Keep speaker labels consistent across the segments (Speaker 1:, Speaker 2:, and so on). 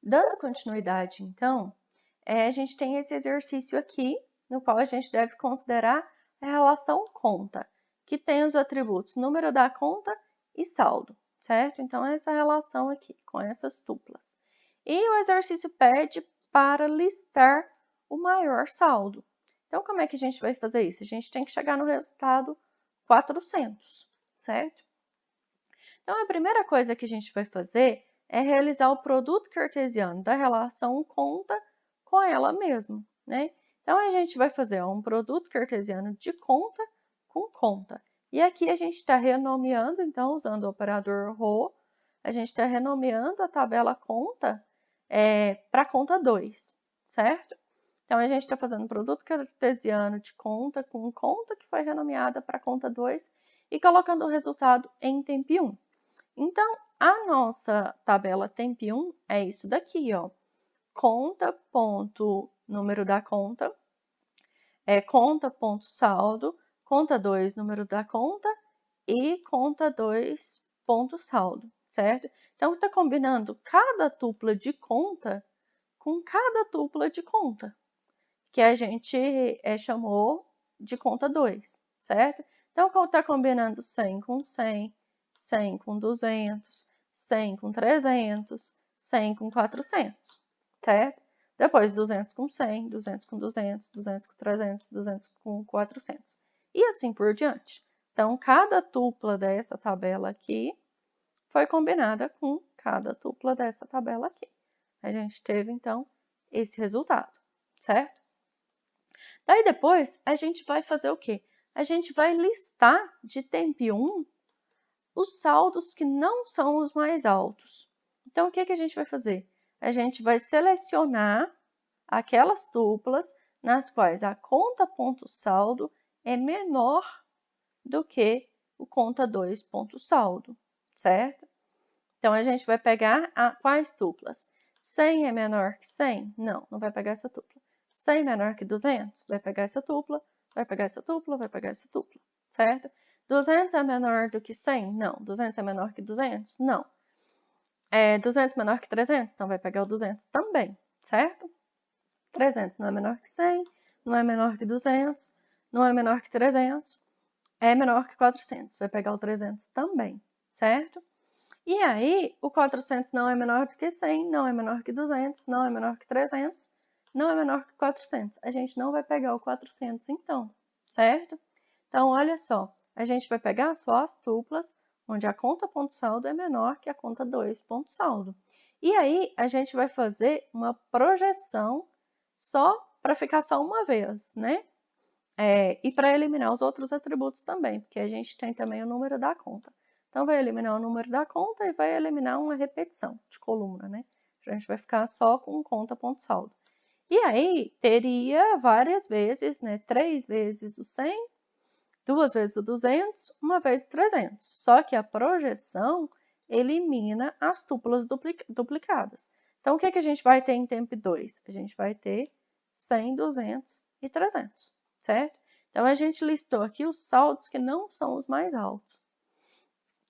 Speaker 1: Dando continuidade, então, a gente tem esse exercício aqui, no qual a gente deve considerar a relação conta, que tem os atributos número da conta e saldo, certo? Então, essa relação aqui, com essas tuplas. E o exercício pede para listar o maior saldo. Então, como é que a gente vai fazer isso? A gente tem que chegar no resultado 400, certo? Então, a primeira coisa que a gente vai fazer é realizar o produto cartesiano da relação conta com ela mesma, né? Então, a gente vai fazer um produto cartesiano de conta com conta. E aqui a gente está renomeando, então, usando o operador ρ, a gente está renomeando a tabela conta para conta 2, certo? Então, a gente está fazendo produto cartesiano de conta com conta que foi renomeada para conta 2 e colocando o resultado em temp 1. Então, a nossa tabela temp1 é isso daqui, ó. Conta ponto número da conta, conta ponto saldo, conta 2 número da conta e conta 2 ponto saldo, certo? Então, está combinando cada tupla de conta com cada tupla de conta, que a gente chamou de conta 2, certo? Então, está combinando 100 com 100, 100 com 200, 100 com 300, 100 com 400, certo? Depois 200 com 100, 200 com 200, 200 com 300, 200 com 400. E assim por diante. Então, cada tupla dessa tabela aqui foi combinada com cada tupla dessa tabela aqui. A gente teve, então, esse resultado, certo? Daí depois, a gente vai fazer o quê? A gente vai listar de temp 1 os saldos que não são os mais altos. Então, o que a gente vai fazer? A gente vai selecionar aquelas tuplas nas quais a conta ponto saldo é menor do que o conta 2 ponto saldo, certo? Então, a gente vai pegar quais tuplas? 100 é menor que 100? Não, não vai pegar essa tupla. 100 menor que 200? Vai pegar essa tupla, vai pegar essa tupla, vai pegar essa tupla, certo? 200 é menor do que 100? Não. 200 é menor que 200? Não. 200 menor que 300? Então, vai pegar o 200 também, certo? 300 não é menor que 100, não é menor que 200, não é menor que 300, é menor que 400. Vai pegar o 300 também, certo? E aí, o 400 não é menor do que 100, não é menor que 200, não é menor que 300, não é menor que 400. A gente não vai pegar o 400 então, certo? Então, olha só, a gente vai pegar só as tuplas onde a conta ponto saldo é menor que a conta 2 ponto saldo. E aí, a gente vai fazer uma projeção só para ficar só uma vez, né? E para eliminar os outros atributos também, porque a gente tem também o número da conta. Então, vai eliminar o número da conta e vai eliminar uma repetição de coluna, né? A gente vai ficar só com conta ponto saldo. E aí, teria várias vezes, né? 3 vezes o 100, 2 vezes o 200, 1 vez o 300. Só que a projeção elimina as tuplas duplicadas. Então, o que a gente vai ter em temp 2? A gente vai ter 100, 200 e 300, certo? Então, a gente listou aqui os saldos que não são os mais altos.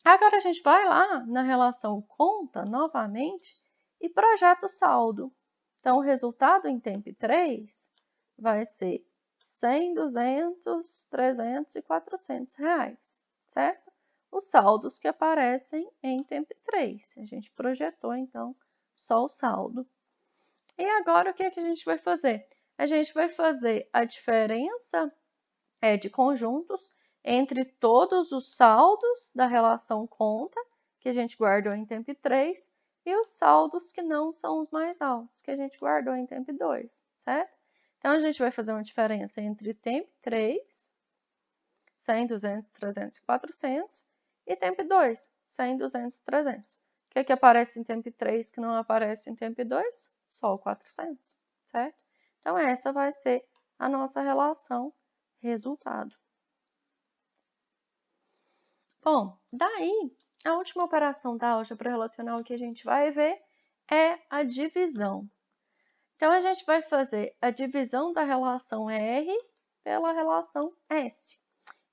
Speaker 1: Agora, a gente vai lá na relação conta, novamente, e projeta o saldo. Então, o resultado em temp 3 vai ser 100, 200, 300 e 400 reais, certo? Os saldos que aparecem em temp 3. A gente projetou, então, só o saldo. E agora, o que a gente vai fazer? A gente vai fazer a diferença de conjuntos entre todos os saldos da relação conta, que a gente guardou em temp 3, e os saldos que não são os mais altos, que a gente guardou em temp 2, certo? Então, a gente vai fazer uma diferença entre temp 3, 100, 200, 300 e 400, e temp 2, 100, 200 e 300. O que aparece em temp 3 que não aparece em temp 2? Só o 400, certo? Então, essa vai ser a nossa relação resultado. Bom, daí, a última operação da álgebra relacional que a gente vai ver é a divisão. Então, a gente vai fazer a divisão da relação R pela relação S.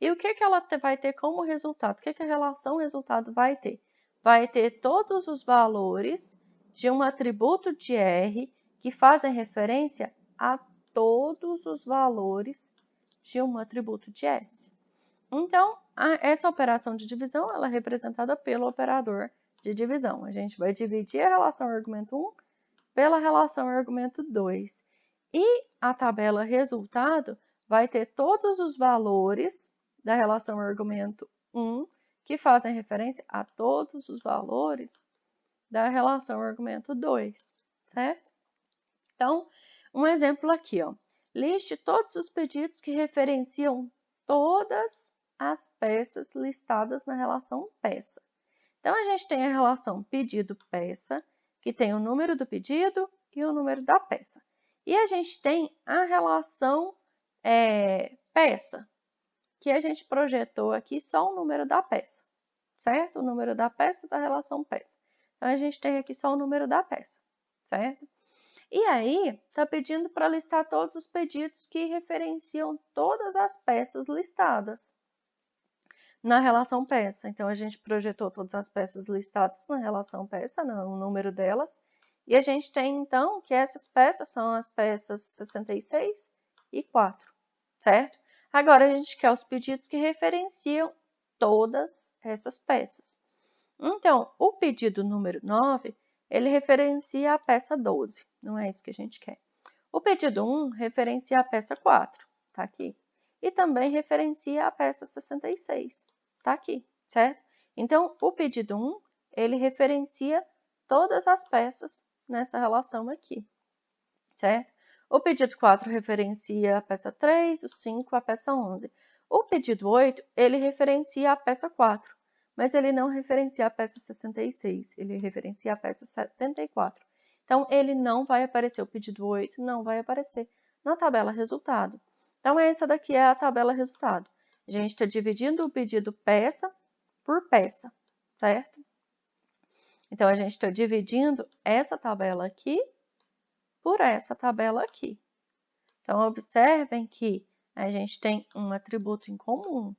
Speaker 1: E o que ela vai ter como resultado? O que a relação resultado vai ter? Vai ter todos os valores de um atributo de R que fazem referência a todos os valores de um atributo de S. Então, essa operação de divisão ela é representada pelo operador de divisão. A gente vai dividir a relação argumento 1 pela relação argumento 2. E a tabela resultado vai ter todos os valores da relação argumento 1 que fazem referência a todos os valores da relação argumento 2, certo? Então, um exemplo aqui, ó. Liste todos os pedidos que referenciam todas as peças listadas na relação peça. Então, a gente tem a relação pedido-peça, que tem o número do pedido e o número da peça. E a gente tem a relação peça, que a gente projetou aqui só o número da peça, certo? O número da peça da relação peça. Então, a gente tem aqui só o número da peça, certo? E aí, está pedindo para listar todos os pedidos que referenciam todas as peças listadas na relação peça. Então, a gente projetou todas as peças listadas na relação peça, o número delas. E a gente tem, então, que essas peças são as peças 66 e 4, certo? Agora, a gente quer os pedidos que referenciam todas essas peças. Então, o pedido número 9, ele referencia a peça 12, não é isso que a gente quer. O pedido 1 referencia a peça 4, tá aqui. E também referencia a peça 66, tá aqui, certo? Então, o pedido 1, ele referencia todas as peças nessa relação aqui, certo? O pedido 4 referencia a peça 3, o 5 a peça 11. O pedido 8, ele referencia a peça 4, mas ele não referencia a peça 66, ele referencia a peça 74. Então, ele não vai aparecer, o pedido 8 não vai aparecer na tabela resultado. Então, essa daqui é a tabela resultado. A gente está dividindo o pedido peça por peça, certo? Então, a gente está dividindo essa tabela aqui por essa tabela aqui. Então, observem que a gente tem um atributo em comum,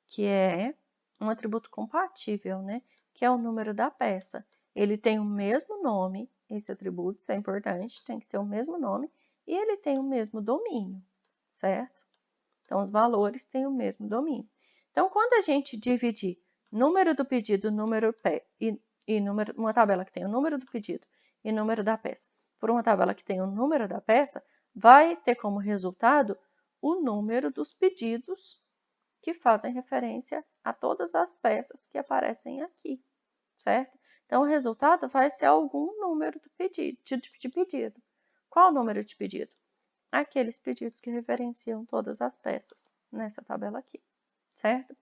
Speaker 1: que é um atributo compatível, né? Que é o número da peça. Ele tem o mesmo nome, esse atributo, isso é importante, tem que ter o mesmo nome, e ele tem o mesmo domínio, certo? Então, os valores têm o mesmo domínio. Então, quando a gente dividir número do pedido, número e número, uma tabela que tem o número do pedido e número da peça, por uma tabela que tem o número da peça, vai ter como resultado o número dos pedidos que fazem referência a todas as peças que aparecem aqui, certo? Então, o resultado vai ser algum número de pedido. Qual o número de pedido? Aqueles pedidos que referenciam todas as peças nessa tabela aqui, certo?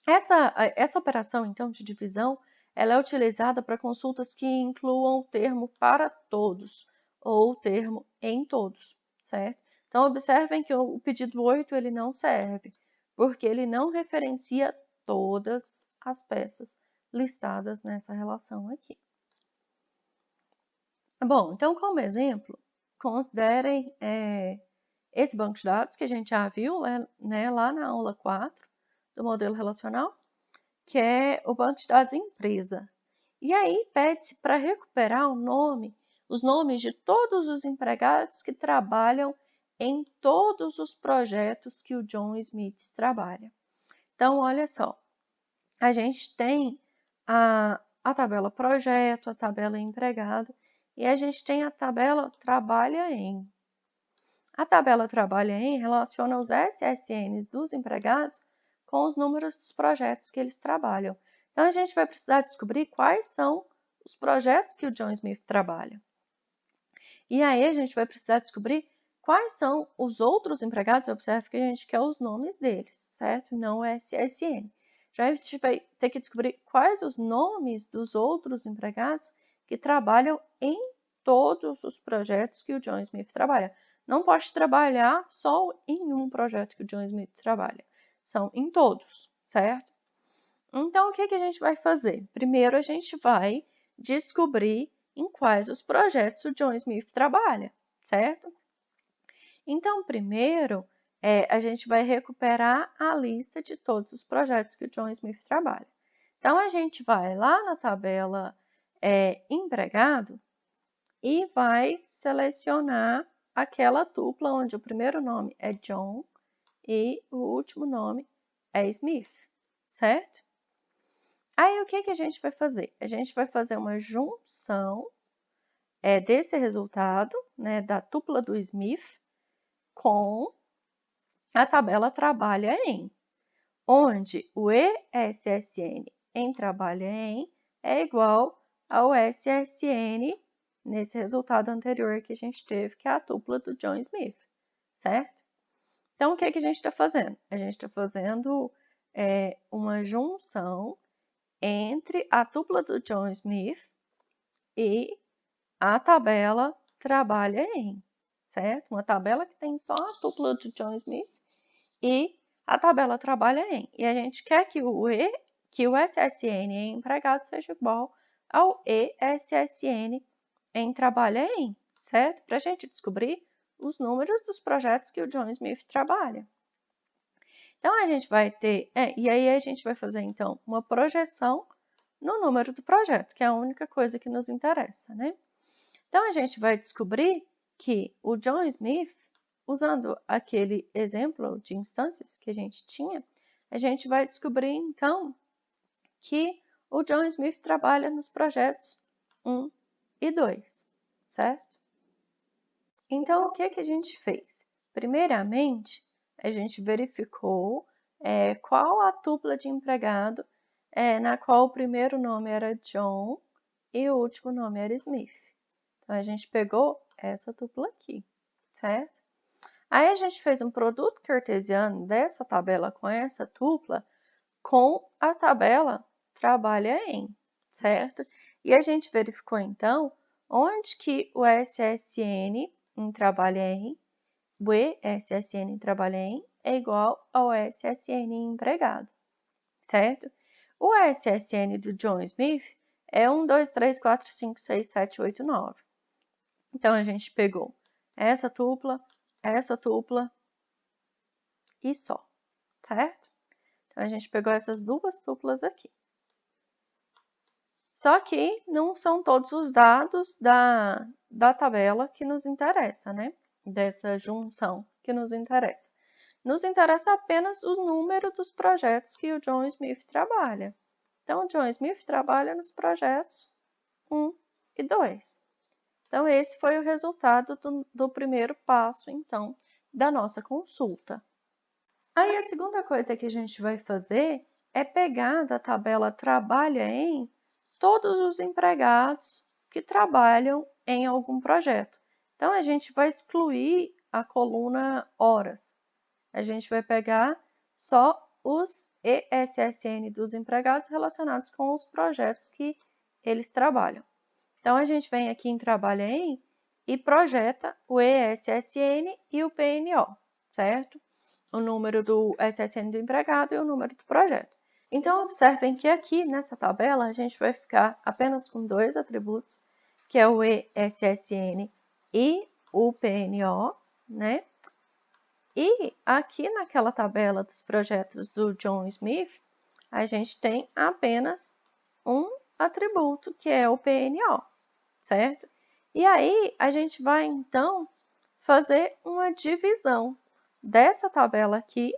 Speaker 1: Essa operação, então, de divisão, ela é utilizada para consultas que incluam o termo para todos ou o termo em todos, certo? Então, observem que o pedido 8 ele não serve, porque ele não referencia todas as peças listadas nessa relação aqui. Bom, então, como exemplo, considerem esse banco de dados que a gente já viu né, lá na aula 4 do modelo relacional, que é o banco de dados empresa. E aí pede-se para recuperar os nomes de todos os empregados que trabalham em todos os projetos que o John Smith trabalha. Então, olha só, a gente tem a tabela projeto, a tabela empregado, e a gente tem a tabela trabalha em. A tabela trabalha em relaciona os SSNs dos empregados com os números dos projetos que eles trabalham. Então, a gente vai precisar descobrir quais são os projetos que o John Smith trabalha. E aí, a gente vai precisar descobrir quais são os outros empregados. Observe que a gente quer os nomes deles, certo? Não o SSN. Já a gente vai ter que descobrir quais os nomes dos outros empregados que trabalham em todos os projetos que o John Smith trabalha. Não pode trabalhar só em um projeto que o John Smith trabalha. São em todos, certo? Então, o que a gente vai fazer? Primeiro, a gente vai descobrir em quais os projetos o John Smith trabalha, certo? Então, primeiro, a gente vai recuperar a lista de todos os projetos que o John Smith trabalha. Então, a gente vai lá na tabela empregado e vai selecionar aquela tupla onde o primeiro nome é John e o último nome é Smith, certo? Aí, o que a gente vai fazer? A gente vai fazer uma junção desse resultado, né, da tupla do Smith, com a tabela trabalha em, onde o ESSN em trabalha em é igual ao SSN nesse resultado anterior que a gente teve, que é a tupla do John Smith, certo? Então, o que a gente está fazendo? A gente está fazendo uma junção entre a tupla do John Smith e a tabela trabalha em, certo? Uma tabela que tem só a tupla do John Smith e a tabela trabalha em. E a gente quer que o SSN em empregado seja igual ao ESSN em trabalha em, certo? Para a gente descobrir os números dos projetos que o John Smith trabalha. Então, a gente vai ter, e aí a gente vai fazer, então, uma projeção no número do projeto, que é a única coisa que nos interessa, né? Então, a gente vai descobrir que o John Smith, usando aquele exemplo de instâncias que a gente tinha, a gente vai descobrir, então, que o John Smith trabalha nos projetos 1 e 2, certo? Então, o que a gente fez? Primeiramente, a gente verificou qual a tupla de empregado na qual o primeiro nome era John e o último nome era Smith. Então, a gente pegou essa tupla aqui, certo? Aí, a gente fez um produto cartesiano dessa tabela com essa tupla com a tabela trabalha em, certo? E a gente verificou, então, onde que o SSN em trabalha em, o ESSN em trabalha em, é igual ao SSN em empregado, certo? O SSN do John Smith é 1, 2, 3, 4, 5, 6, 7, 8, 9. Então, a gente pegou essa tupla e só, certo? Então, a gente pegou essas duas tuplas aqui. Só que não são todos os dados da tabela que nos interessa, né? Dessa junção que nos interessa. Nos interessa apenas o número dos projetos que o John Smith trabalha. Então, o John Smith trabalha nos projetos 1 e 2. Então, esse foi o resultado do primeiro passo, então, da nossa consulta. Aí, a segunda coisa que a gente vai fazer é pegar da tabela trabalha em todos os empregados que trabalham em algum projeto. Então, a gente vai excluir a coluna horas. A gente vai pegar só os ESSN dos empregados relacionados com os projetos que eles trabalham. Então, a gente vem aqui em Trabalha em e projeta o ESSN e o PNO, certo? O número do SSN do empregado e o número do projeto. Então, observem que aqui nessa tabela a gente vai ficar apenas com dois atributos, que é o ESSN e o PNO, né? E aqui naquela tabela dos projetos do John Smith, a gente tem apenas um atributo, que é o PNO, certo? E aí, a gente vai, então, fazer uma divisão dessa tabela aqui,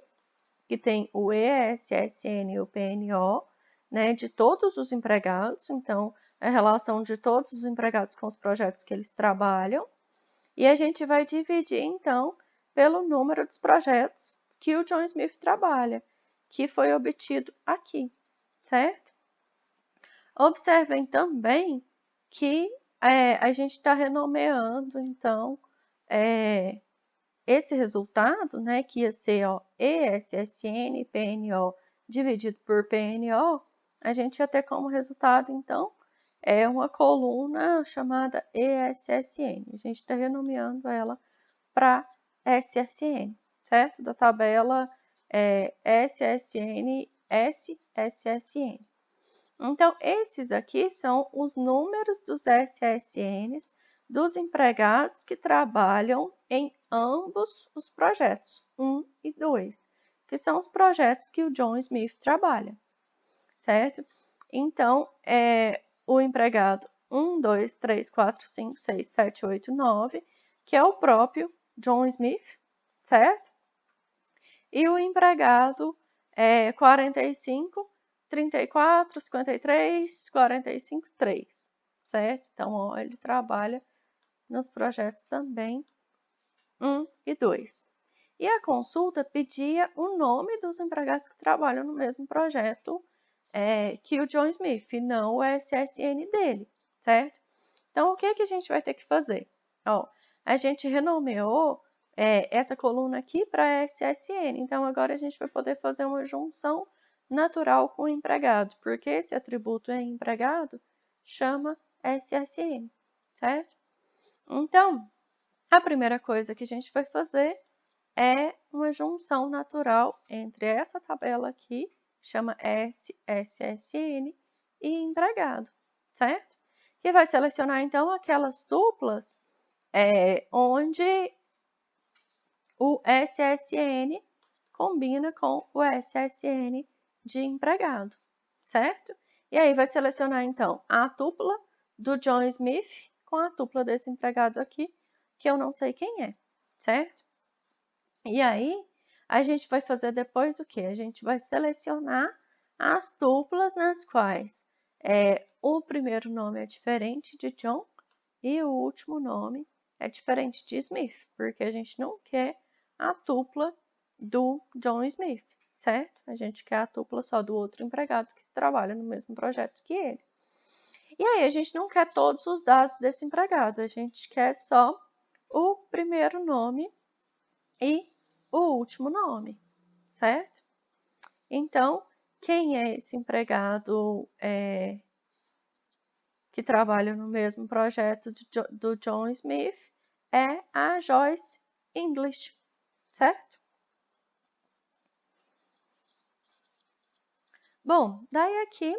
Speaker 1: que tem o ESSN e o PNO, né, de todos os empregados, então, a relação de todos os empregados com os projetos que eles trabalham, e a gente vai dividir, então, pelo número dos projetos que o John Smith trabalha, que foi obtido aqui, certo? Observem também que a gente está renomeando, então, esse resultado, né, que ia ser ESSN PNO dividido por PNO, a gente ia ter como resultado, então, uma coluna chamada ESSN. A gente está renomeando ela para SSN, certo? Da tabela SSN, SSN. Então, esses aqui são os números dos SSNs dos empregados que trabalham em ambos os projetos, 1 e 2, que são os projetos que o John Smith trabalha, certo? Então, o empregado 1, 2, 3, 4, 5, 6, 7, 8, 9, que é o próprio John Smith, certo? E o empregado 45, 34, 53, 45, 3, certo? Então, ó, ele trabalha nos projetos também 1 e 2. E a consulta pedia o nome dos empregados que trabalham no mesmo projeto que o John Smith, não o SSN dele, certo? Então, o que a gente vai ter que fazer? Ó, a gente renomeou essa coluna aqui para SSN, então agora a gente vai poder fazer uma junção natural com o empregado, porque esse atributo é empregado, chama SSN, certo? Então, a primeira coisa que a gente vai fazer é uma junção natural entre essa tabela aqui, chama SSN, e empregado, certo? Que vai selecionar, então, aquelas duplas onde o SSN combina com o SSN de empregado, certo? E aí vai selecionar, então, a tupla do John Smith com a tupla desse empregado aqui, que eu não sei quem é, certo? E aí, a gente vai fazer depois o quê? A gente vai selecionar as duplas nas quais o primeiro nome é diferente de John e o último nome é diferente de Smith, porque a gente não quer a tupla do John Smith, certo? A gente quer a tupla só do outro empregado que trabalha no mesmo projeto que ele. E aí, a gente não quer todos os dados desse empregado, a gente quer só o primeiro nome e o último nome, certo? Então, quem é esse empregado que trabalha no mesmo projeto do John Smith? É a Joyce English, certo? Bom, daí aqui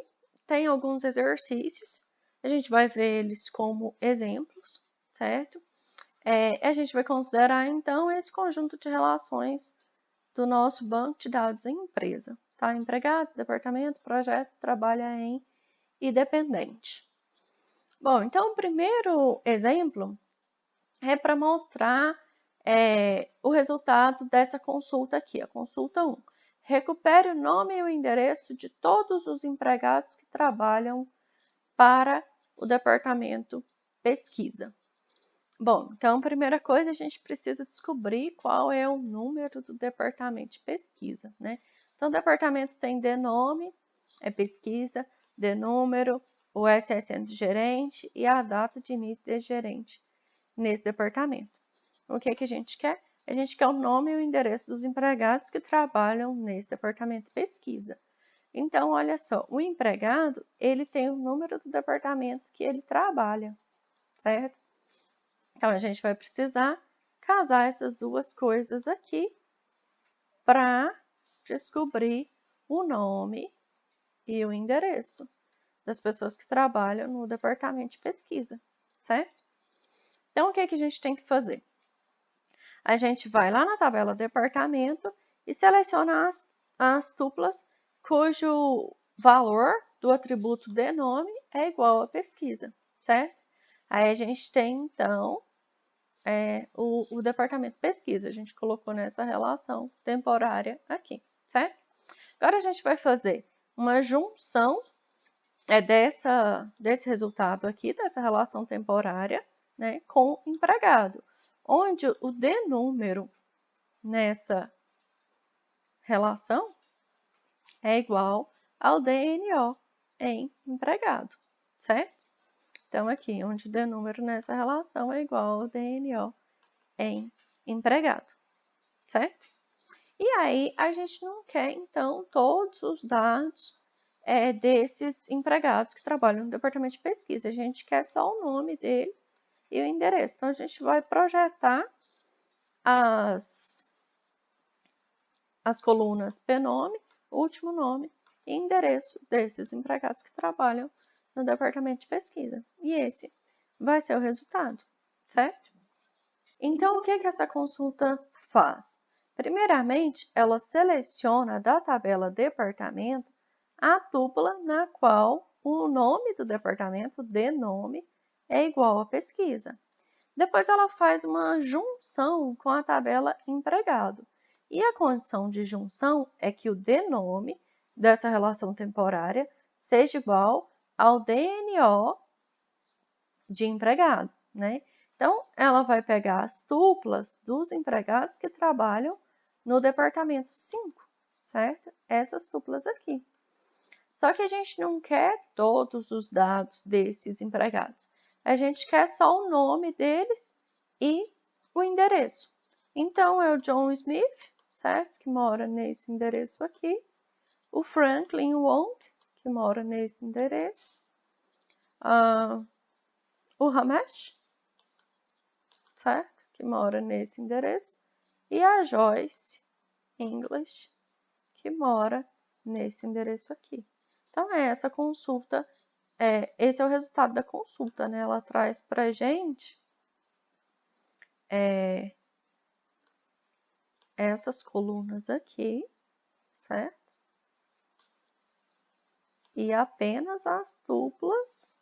Speaker 1: tem alguns exercícios, a gente vai ver eles como exemplos, certo? A gente vai considerar, então, esse conjunto de relações do nosso banco de dados em empresa, tá? Empregado, departamento, projeto, trabalha em e dependente. Bom, então o primeiro exemplo é para mostrar o resultado dessa consulta aqui, a consulta 1. Recupere o nome e o endereço de todos os empregados que trabalham para o departamento pesquisa. Bom, então a primeira coisa a gente precisa descobrir qual é o número do departamento de pesquisa, né? Então o departamento tem de nome, é pesquisa, de número, o SSN do gerente e a data de início de gerente nesse departamento. O que a gente quer? A gente quer o nome e o endereço dos empregados que trabalham nesse departamento de pesquisa. Então, olha só, o empregado, ele tem o número do departamento que ele trabalha, certo? Então, a gente vai precisar casar essas duas coisas aqui para descobrir o nome e o endereço das pessoas que trabalham no departamento de pesquisa, certo? Então, o que a gente tem que fazer? A gente vai lá na tabela departamento e seleciona as tuplas cujo valor do atributo de nome é igual a pesquisa, certo? Aí a gente tem, então, o departamento de pesquisa. A gente colocou nessa relação temporária aqui, certo? Agora a gente vai fazer uma junção desse resultado aqui, dessa relação temporária, né, com empregado, onde o de número nessa relação é igual ao DNO em empregado, certo? Então, aqui, onde o de número nessa relação é igual ao DNO em empregado, certo? E aí, a gente não quer, então, todos os dados desses empregados que trabalham no departamento de pesquisa. A gente quer só o nome dele e o endereço. Então, a gente vai projetar as colunas P-nome, último nome e endereço desses empregados que trabalham no departamento de pesquisa. E esse vai ser o resultado, certo? Então, o que essa consulta faz? Primeiramente, ela seleciona da tabela departamento a tupla na qual o nome do departamento, de nome, é igual a pesquisa. Depois ela faz uma junção com a tabela empregado. E a condição de junção é que o DNOME dessa relação temporária seja igual ao DNO de empregado, né? Então, ela vai pegar as tuplas dos empregados que trabalham no departamento 5, certo? Essas tuplas aqui. Só que a gente não quer todos os dados desses empregados. A gente quer só o nome deles e o endereço. Então, é o John Smith, certo? Que mora nesse endereço aqui. O Franklin Wong, que mora nesse endereço. O Ramesh, certo? Que mora nesse endereço. E a Joyce English, que mora nesse endereço aqui. Então, é essa consulta, esse é o resultado da consulta, né? Ela traz pra gente essas colunas aqui, certo? E apenas as tuplas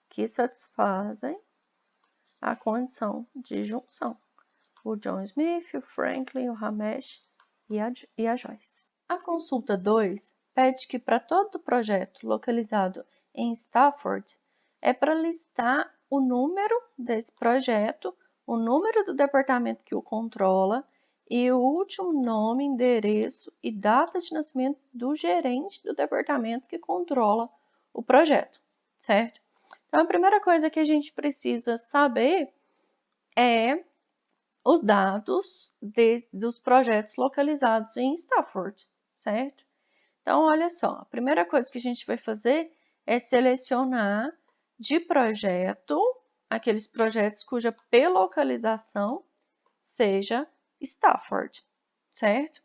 Speaker 1: que satisfazem a condição de junção. O John Smith, o Franklin, o Ramesh e a Joyce. A consulta 2 pede que para todo projeto localizado em Stafford é para listar o número desse projeto, o número do departamento que o controla e o último nome, endereço e data de nascimento do gerente do departamento que controla o projeto, certo? Então, a primeira coisa que a gente precisa saber é os dados dos projetos localizados em Stafford, certo? Então, olha só, a primeira coisa que a gente vai fazer é selecionar de projeto aqueles projetos cuja P-localização seja Stafford, certo?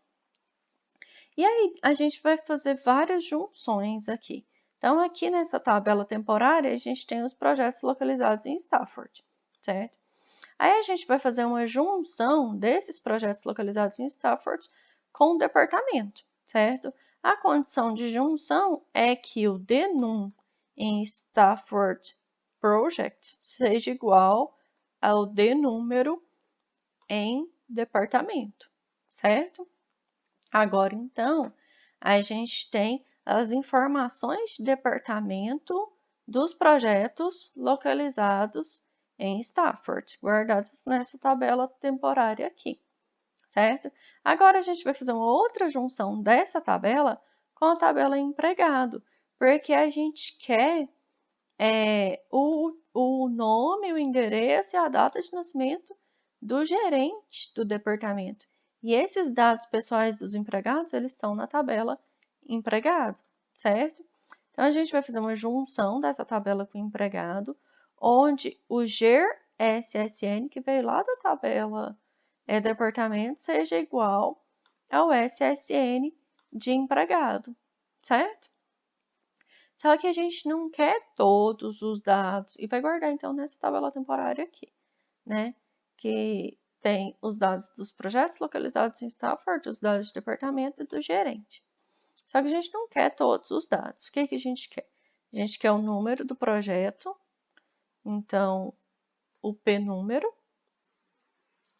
Speaker 1: E aí, a gente vai fazer várias junções aqui. Então, aqui nessa tabela temporária, a gente tem os projetos localizados em Stafford, certo? Aí a gente vai fazer uma junção desses projetos localizados em Stafford com o departamento, certo? A condição de junção é que o DNUM em Stafford Project seja igual ao DNúmero em departamento, certo? Agora, então, a gente tem as informações de departamento dos projetos localizados em Stafford, guardadas nessa tabela temporária aqui, certo? Agora, a gente vai fazer uma outra junção dessa tabela com a tabela empregado, porque a gente quer o nome, o endereço e a data de nascimento do gerente do departamento. E esses dados pessoais dos empregados, eles estão na tabela empregado, certo? Então, a gente vai fazer uma junção dessa tabela com o empregado, onde o GER-SSN, que veio lá da tabela departamento, seja igual ao SSN de empregado, certo? Só que a gente não quer todos os dados, e vai guardar então nessa tabela temporária aqui, né? Que tem os dados dos projetos localizados em Stafford, os dados de departamento e do gerente. Só que a gente não quer todos os dados. O que a gente quer? A gente quer o número do projeto, então o P-número.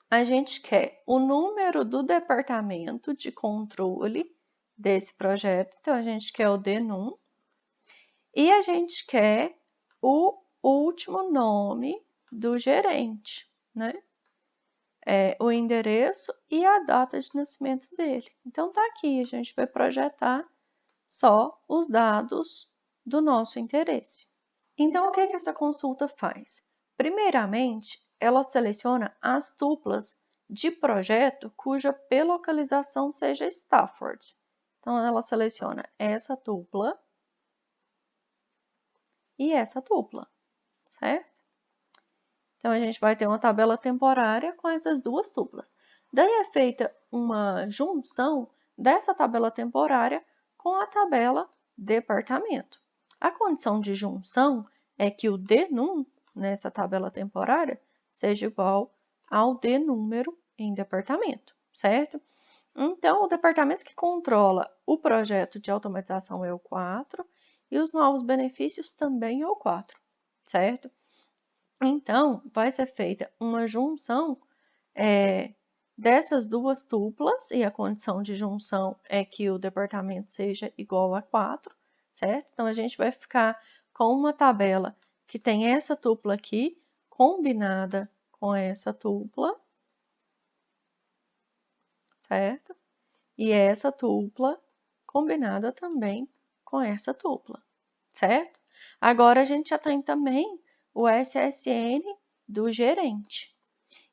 Speaker 1: A gente quer o número do departamento de controle desse projeto, então a gente quer o DNUM. E a gente quer o último nome do gerente, né? O endereço e a data de nascimento dele. Então, tá aqui, a gente vai projetar só os dados do nosso interesse. Então, o que essa consulta faz? Primeiramente, ela seleciona as tuplas de projeto cuja P-localização seja Stafford. Então, ela seleciona essa tupla e essa tupla, certo? Então, a gente vai ter uma tabela temporária com essas duas tuplas. Daí é feita uma junção dessa tabela temporária com a tabela departamento. A condição de junção é que o DNUM nessa tabela temporária seja igual ao DNúmero em departamento, certo? Então, o departamento que controla o projeto de automatização é o 4 e os novos benefícios também é o 4, certo? Então, vai ser feita uma junção dessas duas tuplas, e a condição de junção é que o departamento seja igual a 4, certo? Então, a gente vai ficar com uma tabela que tem essa tupla aqui, combinada com essa tupla, certo? E essa tupla combinada também com essa tupla, certo? Agora, a gente já tem também o SSN do gerente.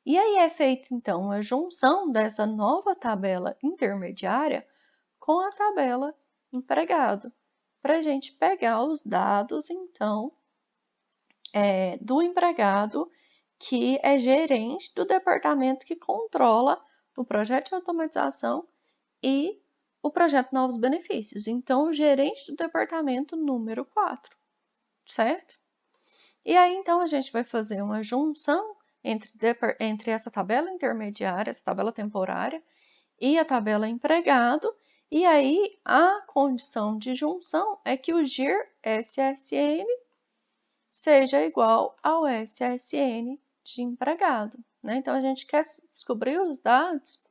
Speaker 1: E aí é feita, então, a junção dessa nova tabela intermediária com a tabela empregado, para a gente pegar os dados, então, do empregado que é gerente do departamento que controla o projeto de automatização e o projeto Novos Benefícios. Então, o gerente do departamento número 4, certo? E aí, então, a gente vai fazer uma junção entre essa tabela intermediária, essa tabela temporária e a tabela empregado. E aí, a condição de junção é que o GIR SSN seja igual ao SSN de empregado, né? Então, a gente quer descobrir os dados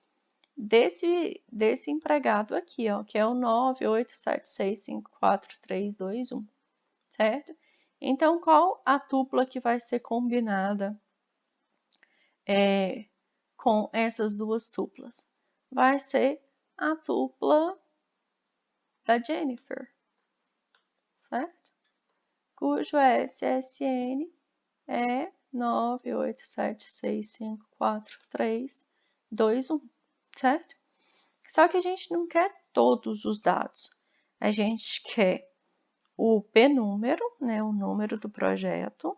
Speaker 1: desse empregado aqui, ó, que é o 987654321, certo? Então, qual a tupla que vai ser combinada com essas duas tuplas? Vai ser a tupla da Jennifer, certo? Cujo SSN é 987654321, certo? Só que a gente não quer todos os dados. A gente quer o P-número, né, o número do projeto.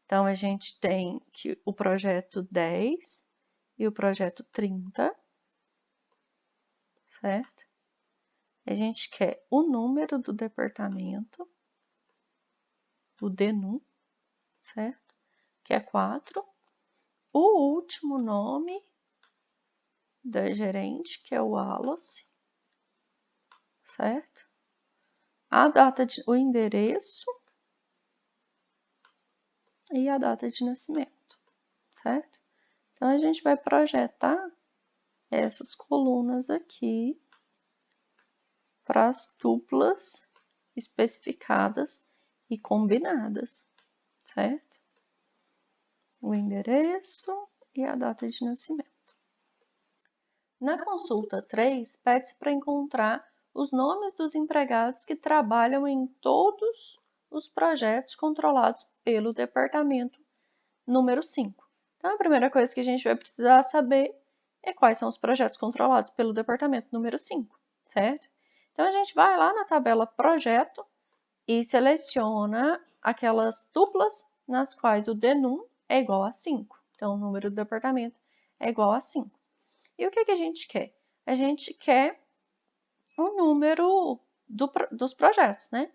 Speaker 1: Então, a gente tem que o projeto 10 e o projeto 30, certo? A gente quer o número do departamento, o DNUM, certo? Que é 4. O último nome da gerente, que é o Wallace, certo? A data o endereço e a data de nascimento, certo? Então, a gente vai projetar essas colunas aqui para as tuplas especificadas e combinadas, certo? O endereço e a data de nascimento. Na consulta 3, pede-se para encontrar os nomes dos empregados que trabalham em todos os projetos controlados pelo departamento número 5. Então, a primeira coisa que a gente vai precisar saber é quais são os projetos controlados pelo departamento número 5, certo? Então, a gente vai lá na tabela projeto e seleciona aquelas tuplas nas quais o DNUM é igual a 5. Então, o número do departamento é igual a 5. E o que a gente quer? A gente quer o número dos projetos, né?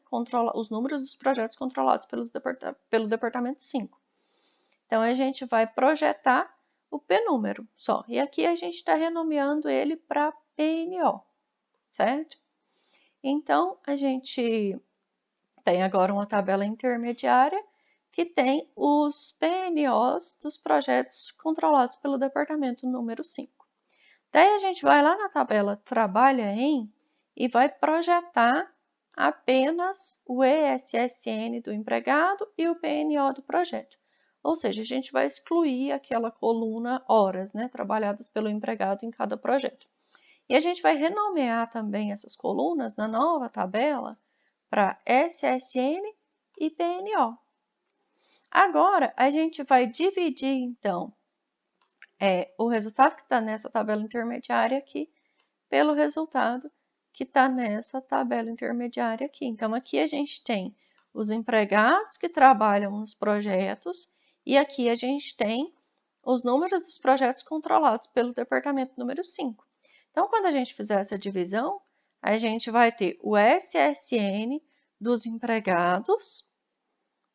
Speaker 1: Os números dos projetos controlados pelo departamento 5. Então, a gente vai projetar o P-número só. E aqui a gente está renomeando ele para PNO, certo? Então, a gente tem agora uma tabela intermediária que tem os PNOs dos projetos controlados pelo departamento número 5. Daí a gente vai lá na tabela Trabalha em e vai projetar apenas o ESSN do empregado e o PNO do projeto. Ou seja, a gente vai excluir aquela coluna horas, né, trabalhadas pelo empregado em cada projeto. E a gente vai renomear também essas colunas na nova tabela para SSN e PNO. Agora, a gente vai dividir, então, o resultado que está nessa tabela intermediária aqui pelo resultado que está nessa tabela intermediária aqui. Então, aqui a gente tem os empregados que trabalham nos projetos e aqui a gente tem os números dos projetos controlados pelo departamento número 5. Então, quando a gente fizer essa divisão, a gente vai ter o SSN dos empregados,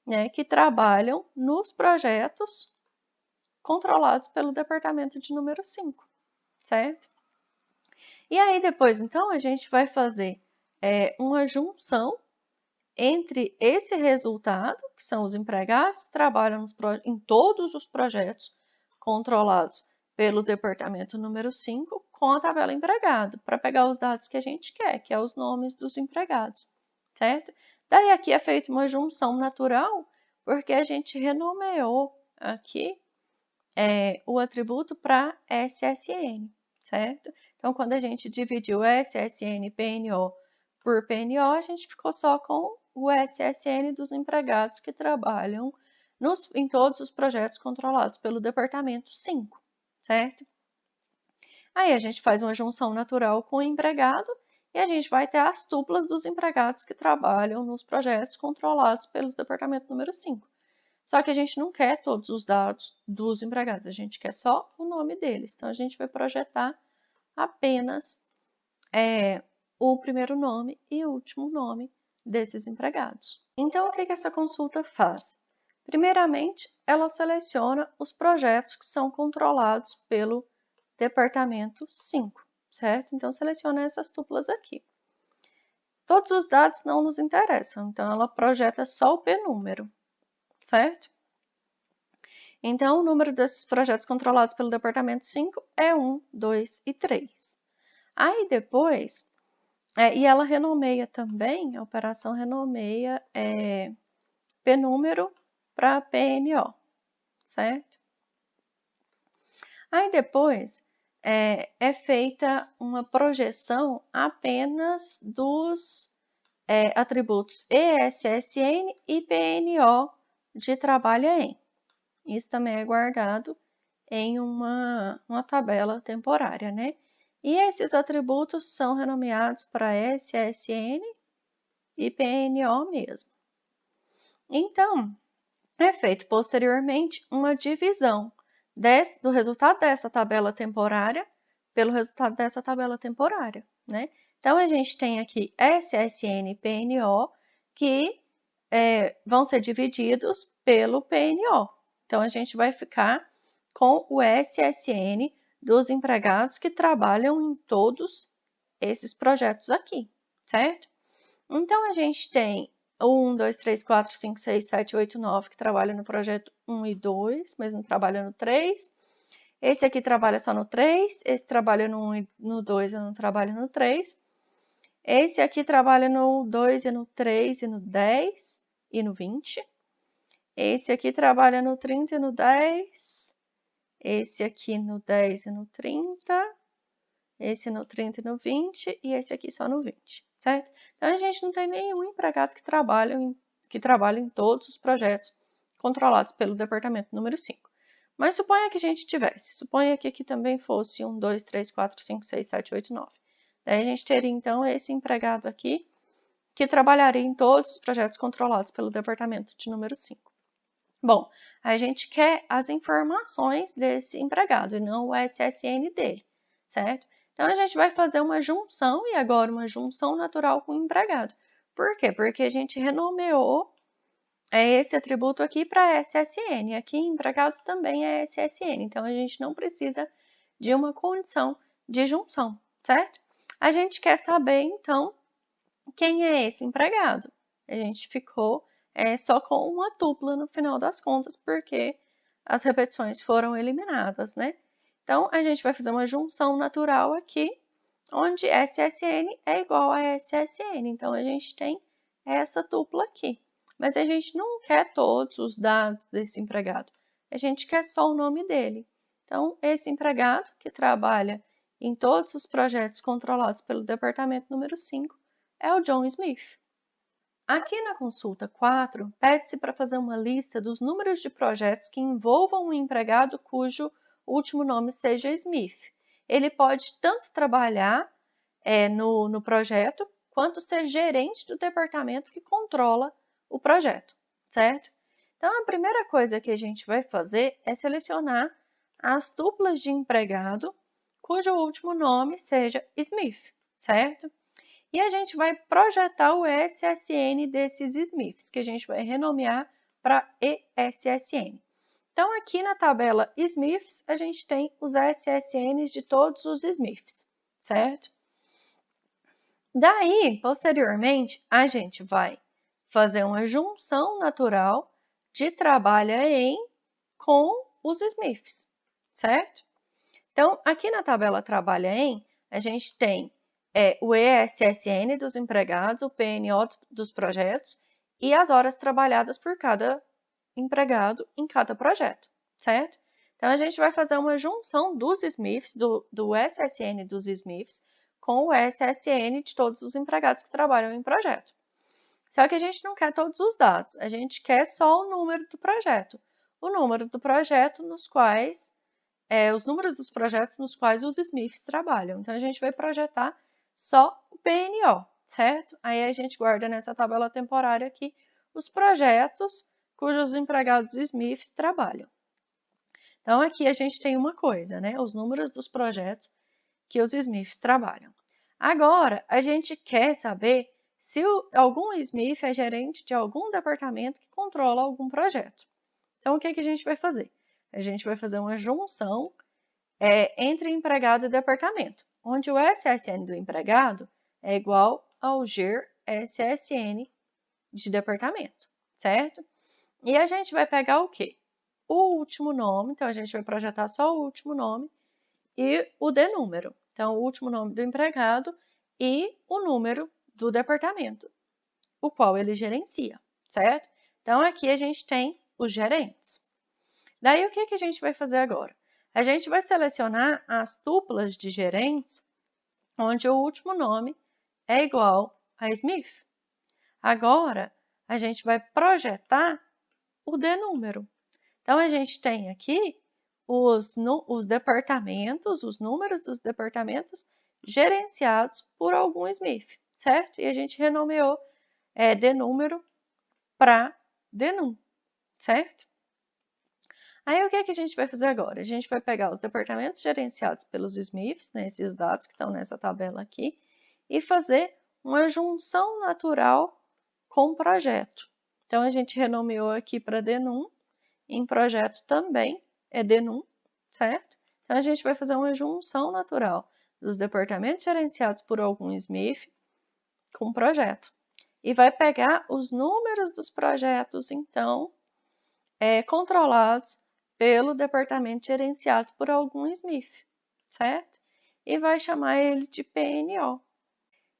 Speaker 1: né, que trabalham nos projetos controlados pelo departamento de número 5, certo? E aí depois, então, a gente vai fazer uma junção entre esse resultado, que são os empregados que trabalham em todos os projetos controlados pelo departamento número 5, com a tabela empregado, para pegar os dados que a gente quer, que é os nomes dos empregados, certo? Daí aqui é feita uma junção natural, porque a gente renomeou aqui o atributo para SSN, certo? Então, quando a gente dividiu SSN PNO por PNO, a gente ficou só com o SSN dos empregados que trabalham em todos os projetos controlados pelo departamento 5, certo? Aí a gente faz uma junção natural com o empregado e a gente vai ter as tuplas dos empregados que trabalham nos projetos controlados pelo departamento número 5. Só que a gente não quer todos os dados dos empregados, a gente quer só o nome deles. Então, a gente vai projetar apenas o primeiro nome e o último nome desses empregados. Então, o que essa consulta faz? Primeiramente, ela seleciona os projetos que são controlados pelo departamento 5, certo? Então, seleciona essas tuplas aqui. Todos os dados não nos interessam, então ela projeta só o p-número, certo? Então, o número desses projetos controlados pelo departamento 5 é 1, 2 e 3. Aí depois, e ela renomeia também, a operação renomeia p-número para PNO, certo? Aí depois é feita uma projeção apenas dos atributos ESSN e PNO de trabalho em. Isso também é guardado em uma tabela temporária, né? E esses atributos são renomeados para SSN e PNO mesmo. Então, é feito posteriormente uma divisão do resultado dessa tabela temporária pelo resultado dessa tabela temporária, né? Então, a gente tem aqui SSN e PNO que vão ser divididos pelo PNO. Então, a gente vai ficar com o SSN dos empregados que trabalham em todos esses projetos aqui, certo? Então, a gente tem 1, 2, 3, 4, 5, 6, 7, 8, 9 que trabalham no projeto 1 e 2, mas não trabalham no 3. Esse aqui trabalha só no 3, esse trabalha no 1 e no 2 e não trabalha no 3. Esse aqui trabalha no 2 e no 3 e no 10 e no 20. Esse aqui trabalha no 30 e no 10. Esse aqui no 10 e no 30. Esse no 30 e no 20. E esse aqui só no 20, certo? Então, a gente não tem nenhum empregado que trabalha em todos os projetos controlados pelo departamento número 5. Mas suponha que a gente tivesse. Suponha que aqui também fosse 1, 2, 3, 4, 5, 6, 7, 8, 9. Daí a gente teria, então, esse empregado aqui que trabalharia em todos os projetos controlados pelo departamento de número 5. Bom, a gente quer as informações desse empregado e não o SSN dele, certo? Então, a gente vai fazer uma junção, e agora uma junção natural com o empregado. Por quê? Porque a gente renomeou esse atributo aqui para SSN. Aqui em empregados também é SSN, então a gente não precisa de uma condição de junção, certo? A gente quer saber, então, quem é esse empregado. A gente ficou só com uma tupla no final das contas, porque as repetições foram eliminadas, né? Então, a gente vai fazer uma junção natural aqui, onde SSN é igual a SSN. Então, a gente tem essa tupla aqui. Mas a gente não quer todos os dados desse empregado. A gente quer só o nome dele. Então, esse empregado que trabalha em todos os projetos controlados pelo departamento número 5 é o John Smith. Aqui na consulta 4, pede-se para fazer uma lista dos números de projetos que envolvam um empregado cujo último nome seja Smith. Ele pode tanto trabalhar no projeto, quanto ser gerente do departamento que controla o projeto, certo? Então, a primeira coisa que a gente vai fazer é selecionar as tuplas de empregado cujo último nome seja Smith, certo? E a gente vai projetar o SSN desses Smiths, que a gente vai renomear para ESSN. Então, aqui na tabela Smiths, a gente tem os SSNs de todos os Smiths, certo? Daí, posteriormente, a gente vai fazer uma junção natural de trabalha em com os SMIFs, certo? Então, aqui na tabela trabalha em, a gente tem o ESSN dos empregados, o PNO dos projetos e as horas trabalhadas por cada empregado em cada projeto, certo? Então, a gente vai fazer uma junção dos SMIFs, do SSN dos SMIFs, com o SSN de todos os empregados que trabalham em projeto. Só que a gente não quer todos os dados, a gente quer só o número do projeto. O número do projeto nos quais, os números dos projetos nos quais os SMIFs trabalham. Então, a gente vai projetar só o PNO, certo? Aí a gente guarda nessa tabela temporária aqui os projetos cujos empregados SMIFs trabalham. Então, aqui a gente tem uma coisa, né? Os números dos projetos que os SMIFs trabalham. Agora, a gente quer saber se algum SMIF é gerente de algum departamento que controla algum projeto. Então, o que a gente vai fazer? A gente vai fazer uma junção entre empregado e departamento, onde o SSN do empregado é igual ao GER SSN de departamento, certo? E a gente vai pegar o quê? O último nome, então a gente vai projetar só o último nome e o DNúmero. Então, o último nome do empregado e o número do departamento, o qual ele gerencia, certo? Então, aqui a gente tem os gerentes. Daí, o que a gente vai fazer agora? A gente vai selecionar as tuplas de gerentes, onde o último nome é igual a SMIF. Agora, a gente vai projetar o DNúmero. Então, a gente tem aqui os departamentos, os números dos departamentos gerenciados por algum SMIF, certo? E a gente renomeou DNúmero para DNum, certo? Aí, o que a gente vai fazer agora? A gente vai pegar os departamentos gerenciados pelos SMIFs, né, esses dados que estão nessa tabela aqui, e fazer uma junção natural com o projeto. Então, a gente renomeou aqui para DNum, em projeto também é DNum, certo? Então, a gente vai fazer uma junção natural dos departamentos gerenciados por algum SMIF com o projeto. E vai pegar os números dos projetos, então, controlados pelo departamento gerenciado por algum SMIF, certo? E vai chamar ele de PNO.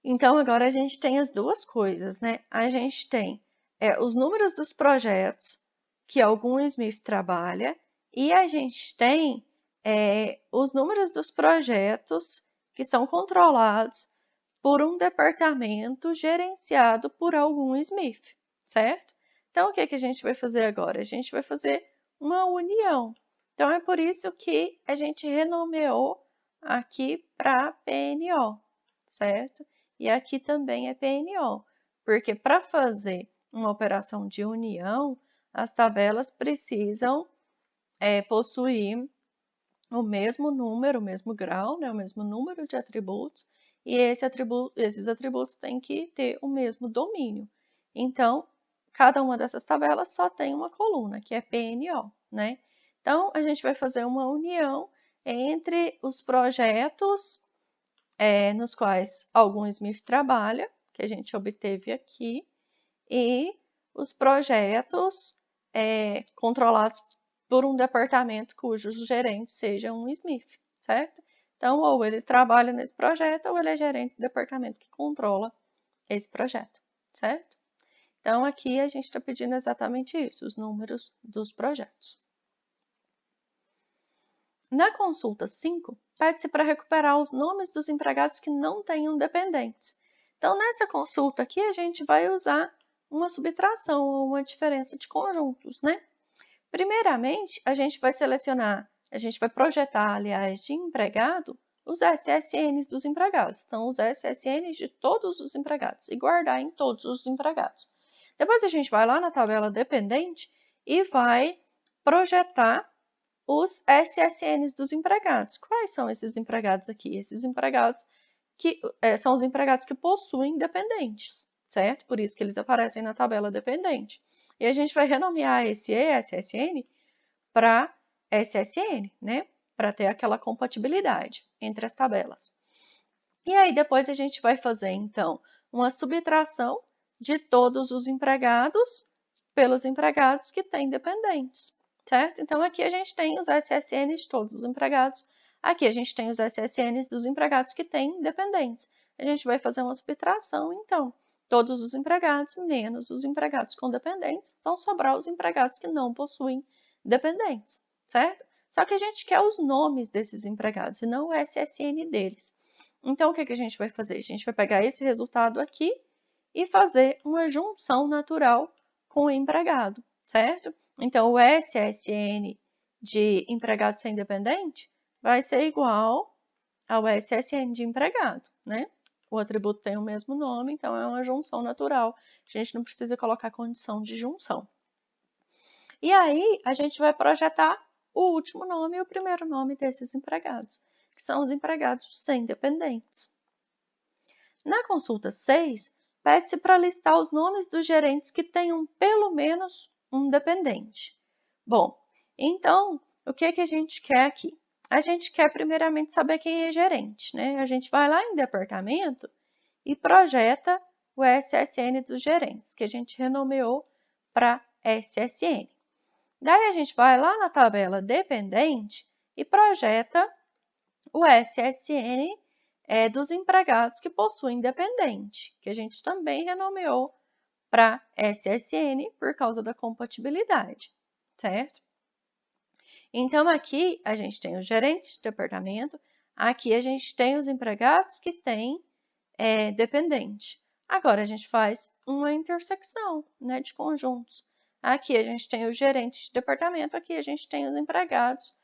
Speaker 1: Então, agora a gente tem as duas coisas, né? A gente tem os números dos projetos que algum SMIF trabalha e a gente tem os números dos projetos que são controlados por um departamento gerenciado por algum SMIF, certo? Então, o que a gente vai fazer agora? A gente vai fazer uma união. Então, é por isso que a gente renomeou aqui para PNO, certo? E aqui também é PNO, porque para fazer uma operação de união, as tabelas precisam possuir o mesmo número, o mesmo grau, né, o mesmo número de atributos, e esses atributos têm que ter o mesmo domínio. Então, cada uma dessas tabelas só tem uma coluna, que é PNO, né? Então, a gente vai fazer uma união entre os projetos nos quais algum SMIF trabalha, que a gente obteve aqui, e os projetos controlados por um departamento cujo gerente seja um SMIF, certo? Então, ou ele trabalha nesse projeto, ou ele é gerente do departamento que controla esse projeto, certo? Então, aqui a gente está pedindo exatamente isso, os números dos projetos. Na consulta 5, pede-se para recuperar os nomes dos empregados que não tenham dependentes. Então, nessa consulta aqui, a gente vai usar uma subtração ou uma diferença de conjuntos, né? Primeiramente, a gente vai projetar, aliás, de empregado, os SSNs dos empregados. Então, os SSNs de todos os empregados e guardar em todos os empregados. Depois, a gente vai lá na tabela dependente e vai projetar os SSNs dos empregados. Quais são esses empregados aqui? Esses empregados que são os empregados que possuem dependentes, certo? Por isso que eles aparecem na tabela dependente. E a gente vai renomear esse ESSN para SSN, né? Para ter aquela compatibilidade entre as tabelas. E aí depois a gente vai fazer, então, uma subtração de todos os empregados pelos empregados que têm dependentes, certo? Então, aqui a gente tem os SSNs de todos os empregados, aqui a gente tem os SSNs dos empregados que têm dependentes. A gente vai fazer uma subtração, então, todos os empregados menos os empregados com dependentes, vão sobrar os empregados que não possuem dependentes, certo? Só que a gente quer os nomes desses empregados e não o SSN deles. Então, o que a gente vai fazer? A gente vai pegar esse resultado aqui e fazer uma junção natural com o empregado, certo? Então, o SSN de empregado sem dependente vai ser igual ao SSN de empregado, né? O atributo tem o mesmo nome, então é uma junção natural. A gente não precisa colocar condição de junção. E aí, a gente vai projetar o último nome e o primeiro nome desses empregados, que são os empregados sem dependentes. Na consulta 6, pede-se para listar os nomes dos gerentes que tenham pelo menos um dependente. Bom, então, o que a gente quer aqui? A gente quer primeiramente saber quem é gerente, né? A gente vai lá em departamento e projeta o SSN dos gerentes, que a gente renomeou para SSN. Daí a gente vai lá na tabela dependente e projeta o SSN dos empregados que possuem dependente, que a gente também renomeou para SSN por causa da compatibilidade, certo? Então, aqui a gente tem os gerentes de departamento, aqui a gente tem os empregados que têm dependente. Agora, a gente faz uma intersecção, né, de conjuntos. Aqui a gente tem os gerentes de departamento, aqui a gente tem os empregados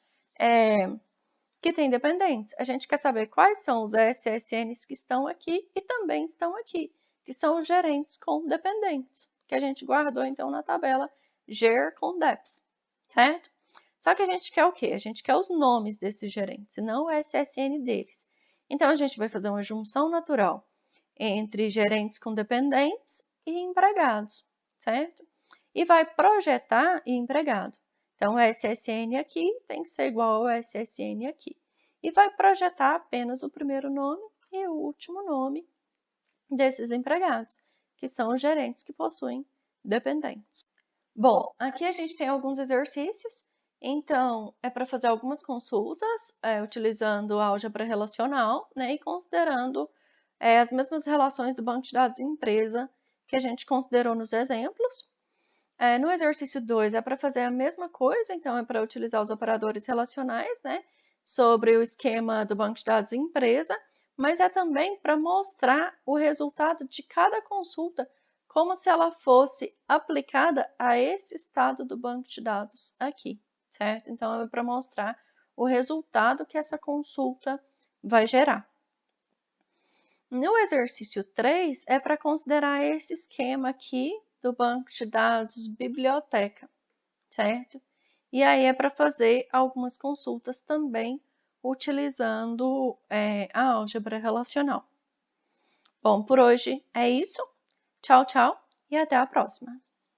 Speaker 1: que têm dependentes. A gente quer saber quais são os SSNs que estão aqui e também estão aqui, que são os gerentes com dependentes, que a gente guardou então na tabela ger com deps, certo? Só que a gente quer o quê? A gente quer os nomes desses gerentes, e não o SSN deles. Então, a gente vai fazer uma junção natural entre gerentes com dependentes e empregados, certo? E vai projetar empregado. Então, o SSN aqui tem que ser igual ao SSN aqui. E vai projetar apenas o primeiro nome e o último nome desses empregados, que são os gerentes que possuem dependentes. Bom, aqui a gente tem alguns exercícios. Então, é para fazer algumas consultas, utilizando álgebra relacional, né, e considerando as mesmas relações do banco de dados empresa que a gente considerou nos exemplos. No exercício 2 é para fazer a mesma coisa, então é para utilizar os operadores relacionais, né, sobre o esquema do banco de dados empresa, mas é também para mostrar o resultado de cada consulta como se ela fosse aplicada a esse estado do banco de dados aqui, certo? Então, é para mostrar o resultado que essa consulta vai gerar. No exercício 3, é para considerar esse esquema aqui do banco de dados biblioteca, certo? E aí é para fazer algumas consultas também utilizando a álgebra relacional. Bom, por hoje é isso. Tchau, tchau e até a próxima.